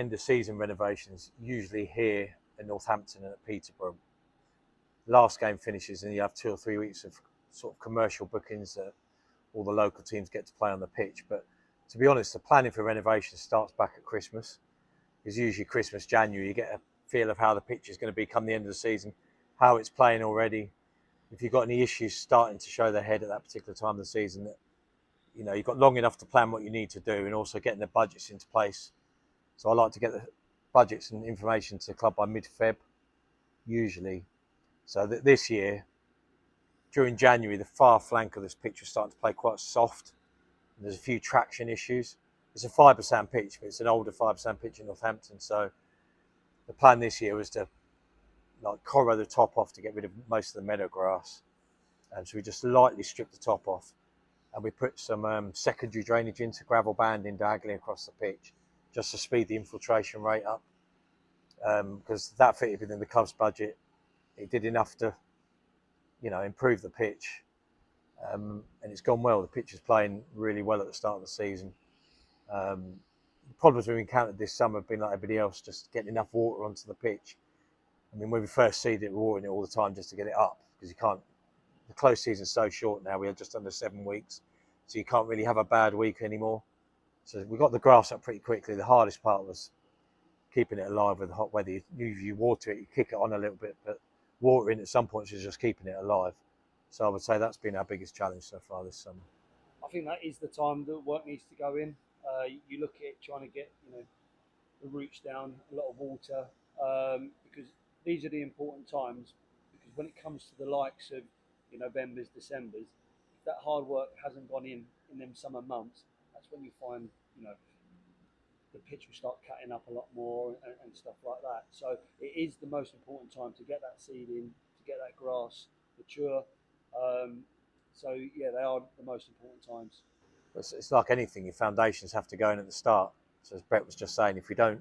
end of season renovations, usually here in Northampton and at Peterborough. Last game finishes and you have 2 or 3 weeks of sort of commercial bookings that all the local teams get to play on the pitch. But to be honest, the planning for renovation starts back at Christmas. It's usually Christmas, January. You get a feel of how the pitch is going to be come the end of the season, how it's playing already. If you've got any issues starting to show their head at that particular time of the season, that you've got long enough to plan what you need to do, and also getting the budgets into place. So I like to get the budgets and information to the club by mid-Feb, usually. So that this year, during January, the far flank of this pitch was starting to play quite soft. There's a few traction issues. It's a 5% pitch, but it's an older 5% pitch in Northampton. So the plan this year was to corrow the top off to get rid of most of the meadow grass. And so we just lightly stripped the top off, and we put some secondary drainage into gravel banding diagonally across the pitch, just to speed the infiltration rate up. Because that fitted within the club's budget. It did enough to, improve the pitch. And it's gone well. The pitch is playing really well at the start of the season. The problems we've encountered this summer have been like everybody else, just getting enough water onto the pitch. I mean, when we first seeded it, we're watering it all the time just to get it up, because you can't. The close season's so short now. We are just under 7 weeks, so you can't really have a bad week anymore. So we got the grass up pretty quickly. The hardest part was keeping it alive with the hot weather. You water it, you kick it on a little bit, but watering at some points is just keeping it alive. So I would say that's been our biggest challenge so far this summer. I think that is the time that work needs to go in. You look at trying to get the roots down, a lot of water, because these are the important times. Because when it comes to the likes of Novembers, Decembers, if that hard work hasn't gone in them summer months, that's when you find the pitch will start cutting up a lot more and stuff like that. So it is the most important time to get that seed in, to get that grass mature. So yeah, they are the most important times. It's like anything, your foundations have to go in at the start. So as Brett was just saying, if you don't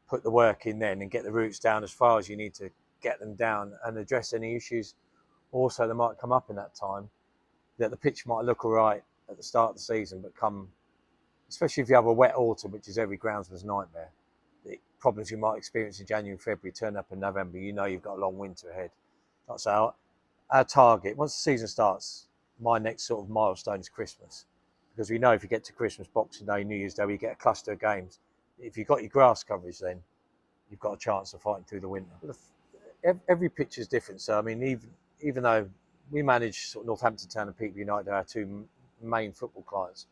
put the work in then and get the roots down as far as you need to get them down and address any issues also that might come up in that time, that the pitch might look all right at the start of the season, but especially if you have a wet autumn, which is every groundsman's nightmare, the problems you might experience in January and February turn up in November, you've got a long winter ahead. So our target, once the season starts, my next sort of milestone is Christmas. Because we know if you get to Christmas, Boxing Day, New Year's Day, we get a cluster of games. If you've got your grass coverage, then you've got a chance of fighting through the winter. Every pitch is different. So, I mean, even though we manage sort of Northampton Town and Peterborough United, our 2 main football clients,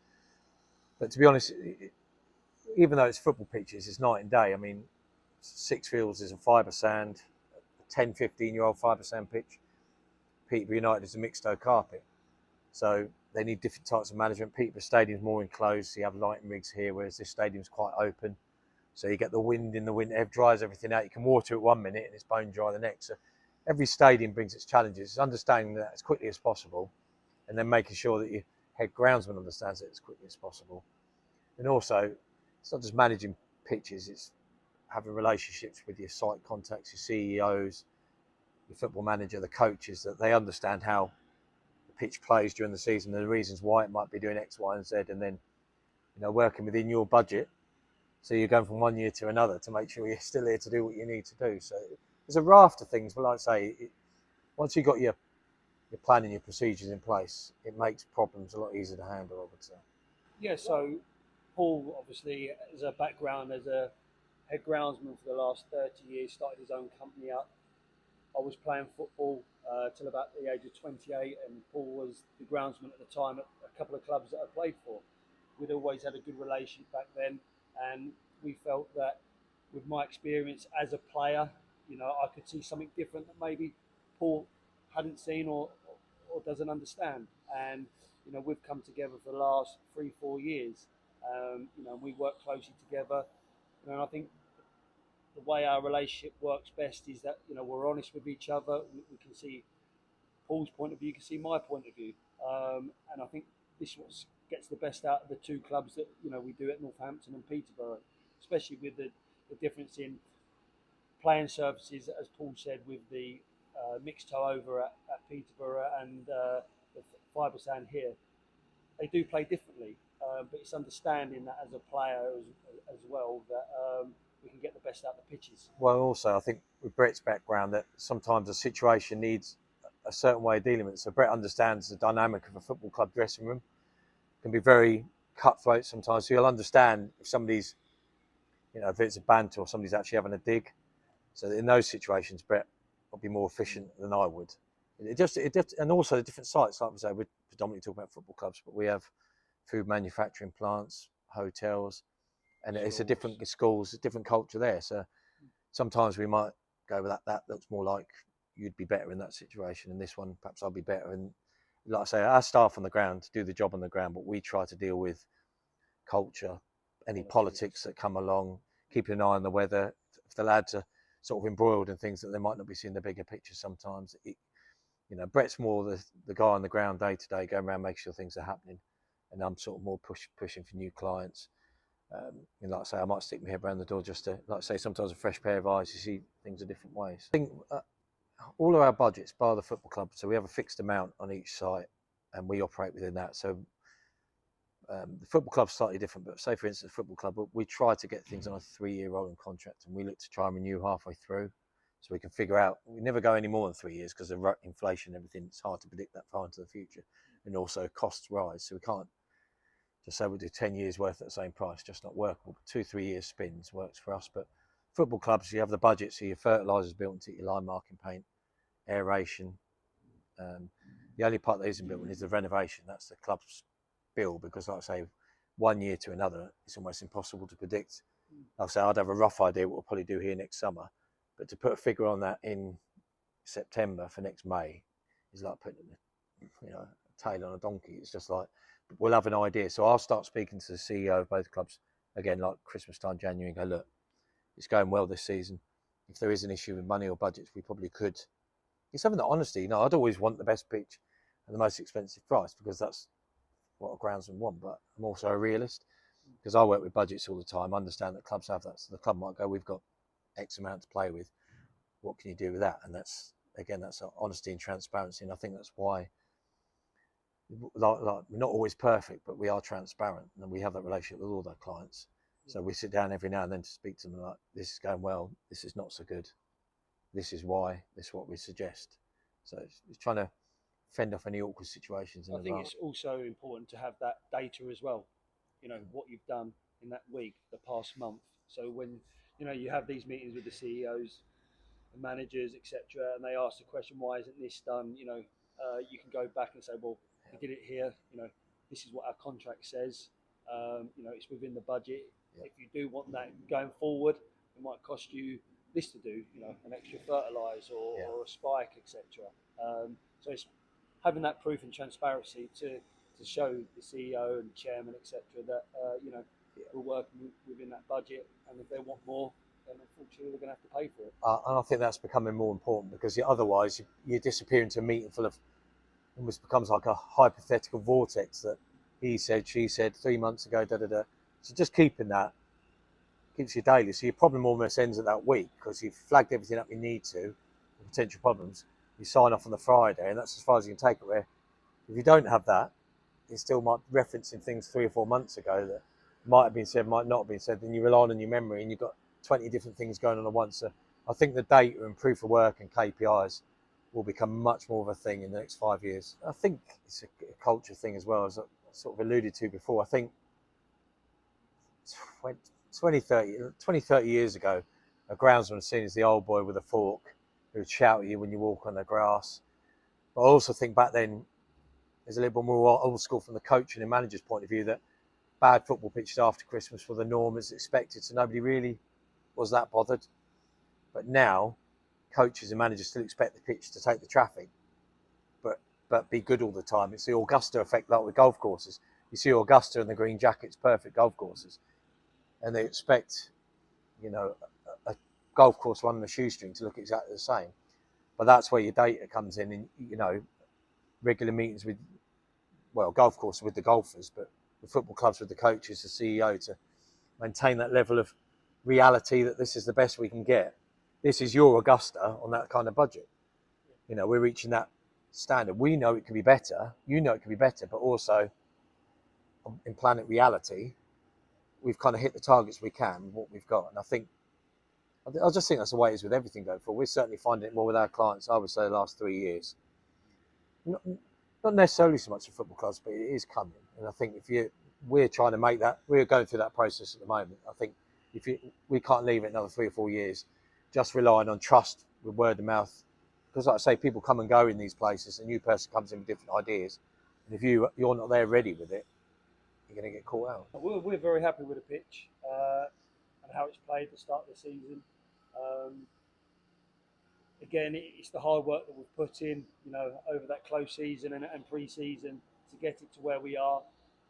but to be honest, even though it's football pitches, it's night and day. I mean, Sixfields is a fibre sand, a 10, 15-year-old fibre sand pitch. Peterborough United is a mixed-toe carpet. So they need different types of management. Peterborough Stadium's more enclosed, so you have lighting rigs here, whereas this stadium's quite open. So you get the wind in the winter, it dries everything out. You can water it 1 minute and it's bone dry the next. So every stadium brings its challenges. It's understanding that as quickly as possible, and then making sure that your head groundsman understands it as quickly as possible. And also, it's not just managing pitches, it's having relationships with your site contacts, your CEOs, your football manager, the coaches, that they understand how the pitch plays during the season and the reasons why it might be doing X, Y, and Z, and then working within your budget. So you're going from one year to another to make sure you're still here to do what you need to do. So there's a raft of things, but like I say, once you've got your plan and your procedures in place, it makes problems a lot easier to handle, I would say. Yeah, so Paul obviously has a background as a head groundsman for the last 30 years, started his own company up. I was playing football till about the age of 28, and Paul was the groundsman at the time at a couple of clubs that I played for. We'd always had a good relationship back then, and we felt that with my experience as a player, I could see something different that maybe Paul hadn't seen or doesn't understand. And we've come together for the last 3-4 years. We work closely together, and I think the way our relationship works best is that we're honest with each other. We can see Paul's point of view, you can see my point of view, and I think this is what gets the best out of the 2 clubs that we do at Northampton and Peterborough, especially with the difference in playing services, as Paul said, with the mixed toe over at Peterborough and the fibre sand here. they do play differently. But it's understanding that as a player as well that we can get the best out of the pitches. Well, also I think with Brett's background that sometimes a situation needs a certain way of dealing with it. So Brett understands the dynamic of a football club dressing room. It can be very cutthroat sometimes. So you'll understand if somebody's, if it's a banter or somebody's actually having a dig. So in those situations, Brett will be more efficient than I would. And also the different sites, like I say, we're predominantly talking about football clubs, but we have food manufacturing plants, hotels, and it's a different schools, a different culture there. So sometimes we might go with that looks more like you'd be better in that situation, and this one perhaps I'll be better. And like I say, our staff on the ground do the job on the ground, but we try to deal with culture, any politics that come along, keeping an eye on the weather. If the lads are sort of embroiled in things that they might not be seeing the bigger picture sometimes, Brett's more the guy on the ground day to day, going around making sure things are happening, and I'm sort of more pushing for new clients. And like I say, I might stick my head around the door just to, like I say, sometimes a fresh pair of eyes, you see things a different ways. I think all of our budgets, bar the football club, so we have a fixed amount on each site and we operate within that. So the football club's slightly different, but say for instance, football club, we try to get things on a 3-year rolling contract, and we look to try and renew halfway through, so we can figure out, we never go any more than 3 years because of inflation and everything. It's hard to predict that far into the future, and also costs rise, so we can't just say we'll do 10 years worth at the same price, just not workable. But 2-3 years spins works for us. But football clubs, you have the budget, so your fertilisers built into your line marking paint, aeration. The only part that isn't built in is the renovation. That's the club's bill, because like I say, 1 year to another, it's almost impossible to predict. Like I say, I'd have a rough idea what we'll probably do here next summer, but to put a figure on that in September for next May is like putting a tail on a donkey. It's just like, we'll have an idea. So I'll start speaking to the CEO of both clubs again, like Christmas time, January, and go, look, it's going well this season. If there is an issue with money or budgets, we probably could. It's having that honesty. I'd always want the best pitch and the most expensive price, because that's what a groundsman want. But I'm also a realist, because I work with budgets all the time. I understand that clubs have that. So the club might go, we've got X amount to play with. What can you do with that? And that's honesty and transparency. And I think that's why, like we're not always perfect, but we are transparent, and we have that relationship with all our clients. So we sit down every now and then to speak to them like, this is going well, this is not so good, this is why, this is what we suggest. So it's trying to fend off any awkward situations. I think it's also important to have that data as well. What you've done in that week, the past month. So when you have these meetings with the CEOs, the managers, etc., and they ask the question, why isn't this done? You can go back and say, well, we did it here. This is what our contract says. It's within the budget. Yeah. If you do want that going forward, it might cost you this to do. An extra fertilizer or a spike, etc. So it's having that proof and transparency to show the CEO and chairman, etc., that we're working within that budget, and if they want more, then unfortunately we're going to have to pay for it. And I think that's becoming more important, because otherwise you disappear into a meeting full of, almost becomes like a hypothetical vortex that he said, she said 3 months ago, So just keeping that keeps you daily. So your problem almost ends at that week, because you've flagged everything up you need to, the potential problems. You sign off on the Friday, and that's as far as you can take it. Where if you don't have that, you still might be referencing things 3 or 4 months ago that might have been said, might not have been said. Then you rely on your memory, and you've got 20 different things going on at once. So I think the data and proof of work and KPIs will become much more of a thing in the next 5 years. I think it's a culture thing as well, as I sort of alluded to before. I think 20, 30 years ago, a groundsman was seen as the old boy with a fork who would shout at you when you walk on the grass. But I also think back then, there's a little bit more old school from the coaching and manager's point of view, that bad football pitches after Christmas were the norm as expected, so nobody really was that bothered. But now, coaches and managers still expect the pitch to take the traffic, but be good all the time. It's the Augusta effect, like with golf courses. You see Augusta and the green jackets, perfect golf courses, and they expect, a golf course running a shoestring to look exactly the same. But that's where your data comes in, and regular meetings with, golf courses with the golfers, but the football clubs with the coaches, the CEO, to maintain that level of reality that this is the best we can get. This is your Augusta on that kind of budget. We're reaching that standard. We know it could be better. You know it could be better, but also in planet reality, we've kind of hit the targets we can with what we've got. And I just think that's the way it is with everything going forward. We're certainly finding it more with our clients, I would say, the last 3 years. Not necessarily so much the football clubs, but it is coming. And I think we're trying to make that, we're going through that process at the moment. I think we can't leave it another 3 or 4 years, just relying on trust with word of mouth. Because like I say, people come and go in these places, a new person comes in with different ideas. And if you're not there ready with it, you're going to get caught out. We're very happy with the pitch and how it's played at the start of the season. Again, it's the hard work that we've put in, over that close season and pre-season to get it to where we are.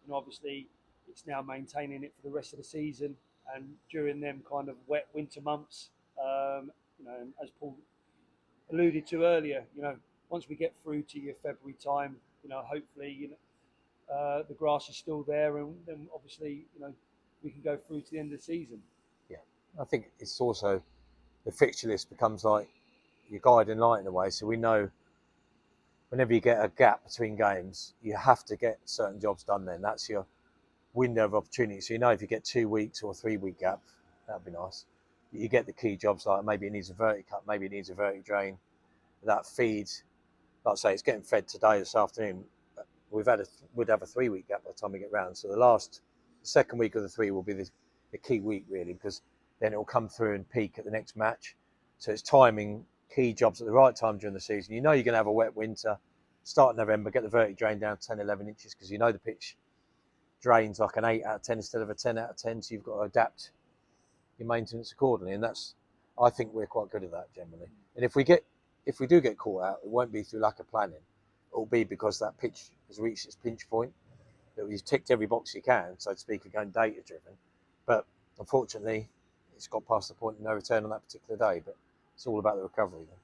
And obviously, it's now maintaining it for the rest of the season and during them kind of wet winter months. And as Paul alluded to earlier, once we get through to your February time, hopefully, the grass is still there, and then obviously, we can go through to the end of the season. Yeah, I think it's also the fixture list becomes like your guiding light in a way. So we know whenever you get a gap between games, you have to get certain jobs done then. That's your window of opportunity. So if you get 2 weeks or a 3 week gap, that'd be nice. You get the key jobs, like maybe it needs a vertic cut, maybe it needs a vertic drain. That feeds, like I say, it's getting fed today, this afternoon. We'd have a 3 week gap by the time we get round. So the second week of the 3 will be the key week really, because then it will come through and peak at the next match. So it's timing key jobs at the right time during the season. You're going to have a wet winter. Start in November, get the vertic drain down 10, 11 inches, because the pitch drains like an 8 out of 10 instead of a 10 out of 10. So you've got to adapt your maintenance accordingly. And I think we're quite good at that generally. And if we do get caught out, it won't be through lack of planning. It will be because that pitch has reached its pinch point, that you've ticked every box you can, so to speak, again, data driven. But unfortunately, it's got past the point of no return on that particular day. But it's all about the recovery then.